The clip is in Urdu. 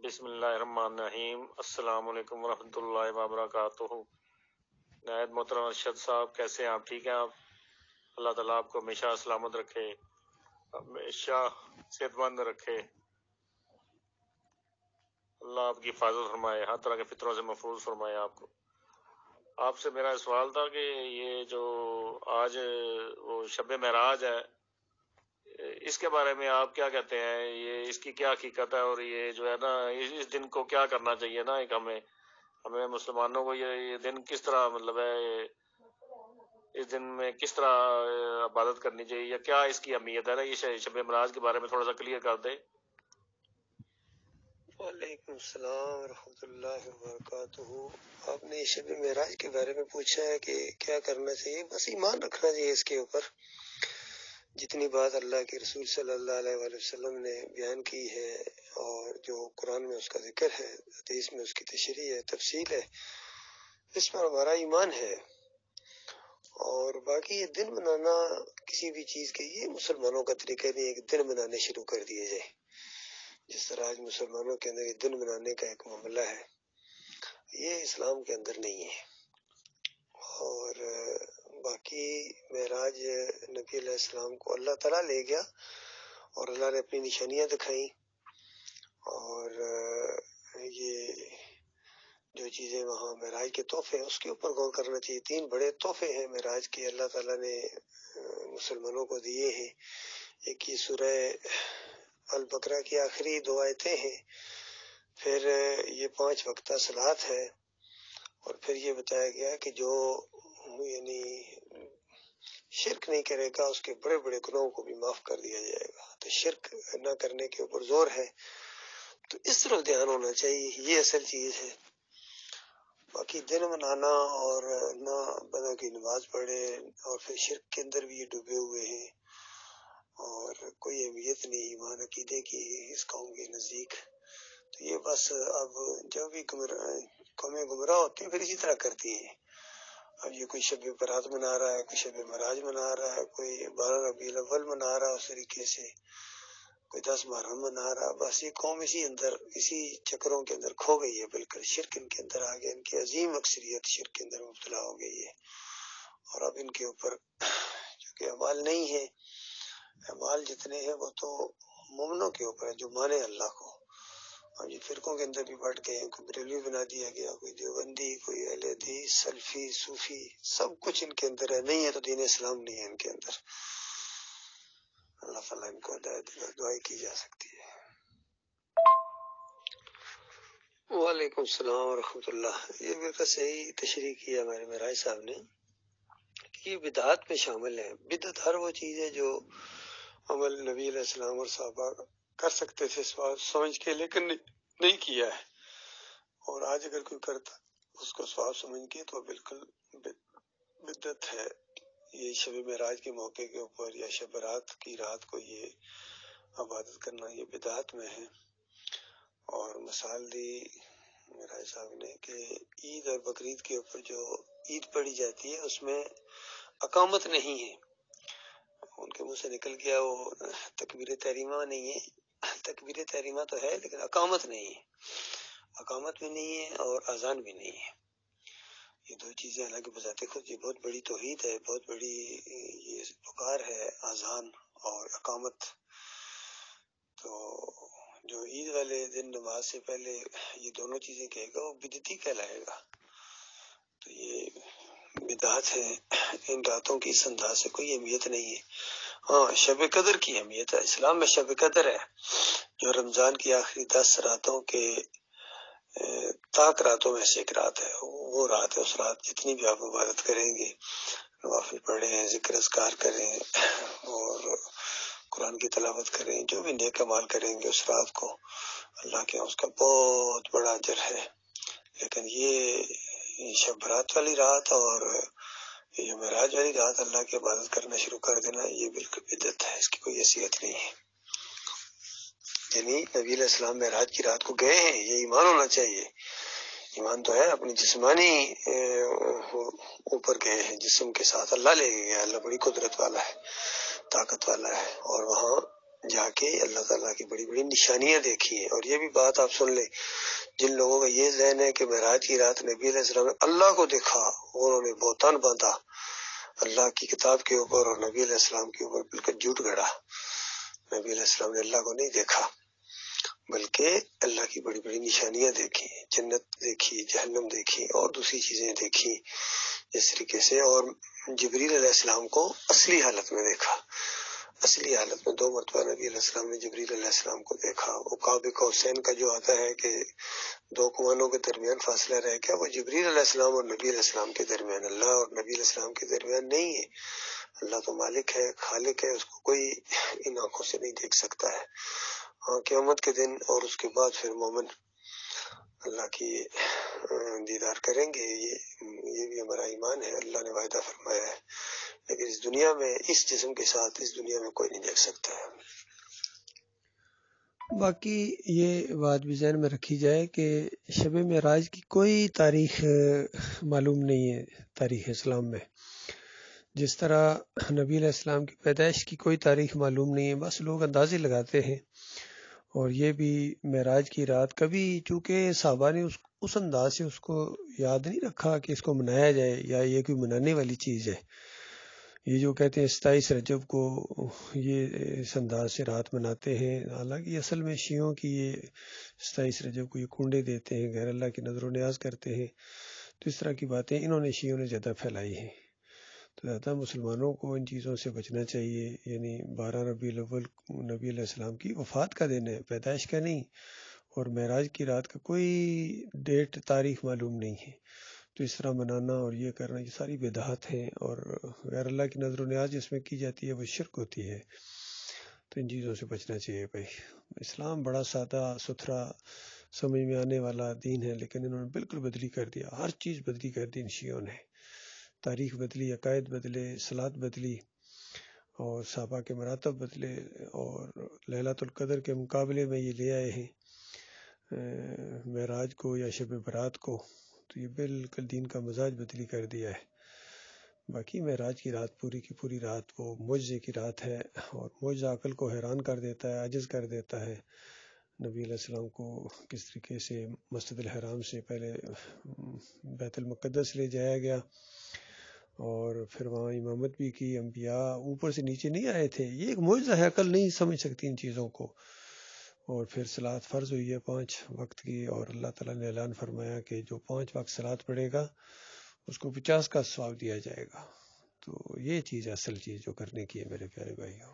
بسم اللہ الرحمن الرحیم۔ السلام علیکم ورحمۃ اللہ وبرکاتہ۔ نہایت محترم ارشد صاحب، کیسے ہیں آپ؟ ٹھیک ہیں آپ؟ اللہ تعالیٰ آپ کو ہمیشہ سلامت رکھے، ہمیشہ صحت مند رکھے، اللہ آپ کی حفاظت فرمائے، ہر طرح کے فطروں سے محفوظ فرمائے آپ کو۔ آپ سے میرا سوال تھا کہ یہ جو آج وہ شب معراج ہے، اس کے بارے میں آپ کیا کہتے ہیں؟ یہ اس کی کیا حقیقت ہے، اور یہ جو ہے نا اس دن کو کیا کرنا چاہیے نا؟ ایک ہمیں مسلمانوں کو یہ دن کس طرح مطلب ہے، اس دن میں کس طرح عبادت کرنی چاہیے، یا کیا اس کی اہمیت ہے نا؟ یہ شب معراج کے بارے میں تھوڑا سا کلیئر کر دیں۔ وعلیکم السلام ورحمۃ اللہ وبرکاتہ۔ آپ نے شب معراج کے بارے میں پوچھا ہے کہ کیا کرنا چاہیے۔ بس ایمان رکھنا چاہیے اس کے اوپر۔ جتنی بات اللہ کے رسول صلی اللہ علیہ وآلہ وسلم نے بیان کی ہے، اور جو قرآن میں اس کا ذکر ہے، حدیث میں اس کی تشریح ہے، تفصیل ہے، اس پر ہمارا ایمان ہے۔ اور باقی یہ دن منانا کسی بھی چیز کے، یہ مسلمانوں کا طریقہ نہیں ہے کہ دن منانے شروع کر دیے جائے۔ جس طرح آج مسلمانوں کے اندر یہ دن منانے کا ایک معاملہ ہے، یہ اسلام کے اندر نہیں ہے۔ اور باقی معراج نبی علیہ السلام کو اللہ تعالیٰ لے گیا، اور اللہ نے اپنی نشانیاں دکھائیں، اور یہ جو چیزیں وہاں معراج کے تحفے ہیں اس کے اوپر غور کرنا چاہیے۔ 3 بڑے تحفے ہیں معراج کے، اللہ تعالیٰ نے مسلمانوں کو دیے ہیں۔ ایک یہ سورہ البقرہ کی آخری 2 آیتیں ہیں، پھر یہ 5 وقتہ صلات ہے، اور پھر یہ بتایا گیا کہ جو یعنی شرک نہیں کرے گا اس کے بڑے بڑے گناہوں کو بھی معاف کر دیا جائے گا۔ تو شرک نہ کرنے کے اوپر زور ہے، تو اس طرف دھیان ہونا چاہیے، یہ اصل چیز ہے۔ باقی دن منانا اور نہ بنا کی نماز پڑھے، اور پھر شرک کے اندر بھی یہ ڈوبے ہوئے ہیں، اور کوئی اہمیت نہیں ایمان عقیدے کی اس قوم کے نزدیک۔ تو یہ بس اب جب بھی قومیں گمراہ ہوتی ہیں پھر اسی طرح کرتی ہیں۔ اب یہ کوئی شب برات منا رہا ہے، کوئی شب معراج منا رہا ہے، کوئی 12 ربیع الاول منا رہا ہے اس طریقے سے، کوئی 10 محرم منا رہا ہے۔ بس یہ قوم اسی چکروں کے اندر کھو گئی ہے، بالکل شرک ان کے اندر آ گیا، ان کی عظیم اکثریت شرک کے اندر مبتلا ہو گئی ہے۔ اور اب ان کے اوپر چونکہ اعمال نہیں ہے، اعمال جتنے ہیں وہ تو مومنوں کے اوپر ہے جو مانے اللہ کو۔ اور یہ فرقوں کے اندر بھی بٹ گئے ہیں، کوئی بریلوی بنا دیا گیا، کوئی دیوبندی، کوئی اہل حدیث، سلفی، صوفی، سب کچھ ان کے اندر ہے۔ نہیں ہے تو دین اسلام نہیں ہے ان کے اندر۔ اللہ تعالیٰ ان کو ہدایت دے، دعائیں کی جا سکتی ہے۔ وعلیکم السلام ورحمۃ اللہ۔ یہ بالکل صحیح تشریح کیا ہمارے معراج صاحب نے کہ یہ بدعات میں شامل ہے۔ بدعت ہر وہ چیز ہے جو عمل نبی علیہ السلام اور صحابہ کر سکتے تھے سمجھ کے، لیکن نہیں کیا ہے، اور آج اگر کوئی کرتا اس کو ثواب سمجھ کے تو بالکل بدعت ہے۔ یہ شب معراج کے موقع کے اوپر یا شب برات کی رات کو یہ عبادت کرنا یہ بدعت میں ہے۔ اور مثال دی معراج صاحب نے کہ عید اور بقرعید کے اوپر جو عید پڑھی جاتی ہے اس میں اقامت نہیں ہے۔ ان کے منہ سے نکل گیا وہ تکبیر تحریمہ نہیں ہے، تکبیر تحریمہ تو ہے لیکن اقامت نہیں ہے، اقامت بھی نہیں ہے اور اذان بھی نہیں ہے۔ یہ 2 چیزیں حالانکہ بذات خود یہ بہت بڑی توحید ہے، بہت بڑی یہ پکار ہے، اذان اور اقامت۔ تو جو عید والے دن نماز سے پہلے یہ دونوں چیزیں کہے گا وہ بدعتی کہلائے گا۔ تو یہ بدعت ہے، ان راتوں کی اس انداز سے کوئی اہمیت نہیں ہے۔ ہاں، شب قدر کی اہمیت ہے، اسلام میں شب قدر ہے جو رمضان کی آخری 10 راتوں کے تاک راتوں میں سے ایک رات ہے۔ وہ رات ہے، اس رات جتنی بھی آپ عبادت کریں گے، نوافل پڑھیں، ذکر اذکار کریں اور قرآن کی تلاوت کریں، جو بھی نیک اعمال کریں گے اس رات کو، اللہ کے اس کا بہت بڑا اجر ہے۔ لیکن یہ شب برات والی رات اور یہ معراج والی رات اللہ کی عبادت کرنا شروع کر دینا یہ بالکل بدعت ہے، اس کی کوئی حیثیت نہیں ہے۔ یعنی نبی علیہ السلام معراج کی رات کو گئے ہیں، یہ ایمان ہونا چاہیے۔ ایمان تو ہے، اپنی جسمانی اوپر گئے ہیں، جسم کے ساتھ اللہ لے گیا، اللہ بڑی قدرت والا ہے، طاقت والا ہے، اور وہاں جا کے اللہ تعالیٰ کی بڑی بڑی نشانیاں دیکھی ہیں. اور یہ بھی بات آپ سن لیں، جن لوگوں کا یہ ذہن ہے کہ معراج کی رات نبی علیہ السلام نے اللہ کو دیکھا، انہوں نے بہتان باندھا اللہ کی کتاب کے اوپر اور نبی علیہ السلام کے اوپر، بالکل جھوٹ گڑا. نبی علیہ السلام نے اللہ کو نہیں دیکھا، بلکہ اللہ کی بڑی بڑی نشانیاں دیکھی، جنت دیکھی، جہنم دیکھی اور دوسری چیزیں دیکھی اس طریقے سے. اور جبریل علیہ السلام کو اصلی حالت میں دیکھا. اصلی حالت میں 2 مرتبہ نبی علیہ السلام نے جبریل علیہ السلام کو دیکھا. وہ قاب قوسین کا جو آتا ہے کہ 2 کمانوں کے درمیان فاصلہ رہ گیا، وہ جبریل علیہ السلام اور نبی علیہ السلام کے درمیان، اللہ اور نبی علیہ السلام کے درمیان نہیں ہے. اللہ تو مالک ہے، خالق ہے، اس کو کوئی ان آنکھوں سے نہیں دیکھ سکتا ہے. قیامت کے دن اور اس کے بعد پھر مومن اللہ کی دیدار کریں گے. یہ بھی ہمارا ایمان ہے. اللہ نے وعدہ فرمایا ہے، لیکن اس دنیا میں اس جسم کے ساتھ اس دنیا میں کوئی نہیں دیکھ سکتا ہے. باقی یہ بات بھی ذہن میں رکھی جائے کہ شب معراج کی کوئی تاریخ معلوم نہیں ہے تاریخ اسلام میں. جس طرح نبی علیہ السلام کی پیدائش کی کوئی تاریخ معلوم نہیں ہے، بس لوگ اندازے لگاتے ہیں. اور یہ بھی معراج کی رات کبھی، چونکہ صحابہ نے اس انداز سے اس کو یاد نہیں رکھا کہ اس کو منایا جائے یا یہ کوئی منانے والی چیز ہے. یہ جو کہتے ہیں 27 رجب کو یہ اس انداز سے رات مناتے ہیں، حالانکہ اصل میں شیعوں کی یہ 27 رجب کو یہ کنڈے دیتے ہیں، غیر اللہ کی نظر و نیاز کرتے ہیں. تو اس طرح کی باتیں انہوں نے شیعوں نے زیادہ پھیلائی ہیں. تو زیادہ مسلمانوں کو ان چیزوں سے بچنا چاہیے. یعنی 12 ربیع الاول نبی علیہ السلام کی وفات کا دن ہے، پیدائش کا نہیں. اور معراج کی رات کا کوئی ڈیٹ تاریخ معلوم نہیں ہے. تو اس طرح منانا اور یہ کرنا یہ ساری بدعت ہیں، اور غیر اللہ کی نظر و نیاز جس میں کی جاتی ہے وہ شرک ہوتی ہے. تو ان چیزوں سے بچنا چاہیے بھائی. اسلام بڑا سادہ ستھرا سمجھ میں آنے والا دین ہے، لیکن انہوں نے بالکل بدلی کر دیا. ہر چیز بدلی کر دی ان شیعوں نے. تاریخ بدلی، عقائد بدلے، صلات بدلی، اور صحابہ کے مراتب بدلے، اور لیلۃ القدر کے مقابلے میں یہ لے آئے ہیں معراج کو یا شب برات کو. تو یہ بالکل دین کا مزاج بدلی کر دیا ہے. باقی معراج کی رات پوری کی پوری رات وہ معجزے کی رات ہے، اور معجزہ عقل کو حیران کر دیتا ہے، عاجز کر دیتا ہے. نبی علیہ السلام کو کس طریقے سے مسجد الحرام سے پہلے بیت المقدس لے جایا گیا، اور پھر وہاں امامت بھی کی. انبیاء اوپر سے نیچے نہیں آئے تھے. یہ ایک معجزہ ہے، عقل نہیں سمجھ سکتی ان چیزوں کو. اور پھر صلات فرض ہوئی ہے 5 وقت کی، اور اللہ تعالیٰ نے اعلان فرمایا کہ جو 5 وقت صلات پڑھے گا اس کو 50 کا ثواب دیا جائے گا. تو یہ چیز اصل چیز جو کرنے کی ہے میرے پیارے بھائیوں.